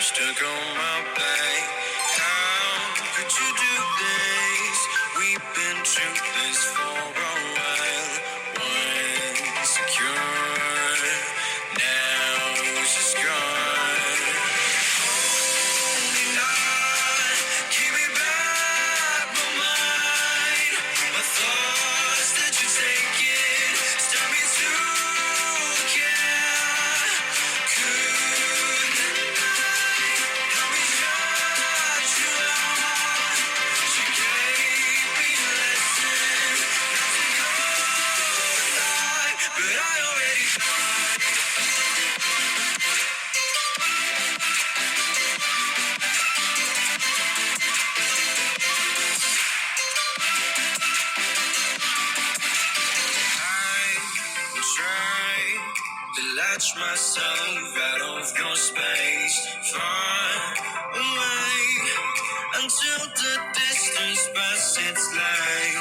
stuck on my back. How could you do this? We've been toothless for a while. Once secure, now it's just gone. Holding on, keep me back, my mind. My thoughts that you take it, stop me to care. Could the night help me shut you out? She gave me a lesson not to go tonight, but I already tried. I try to latch myself out of your space, far away until the distance passes. It's like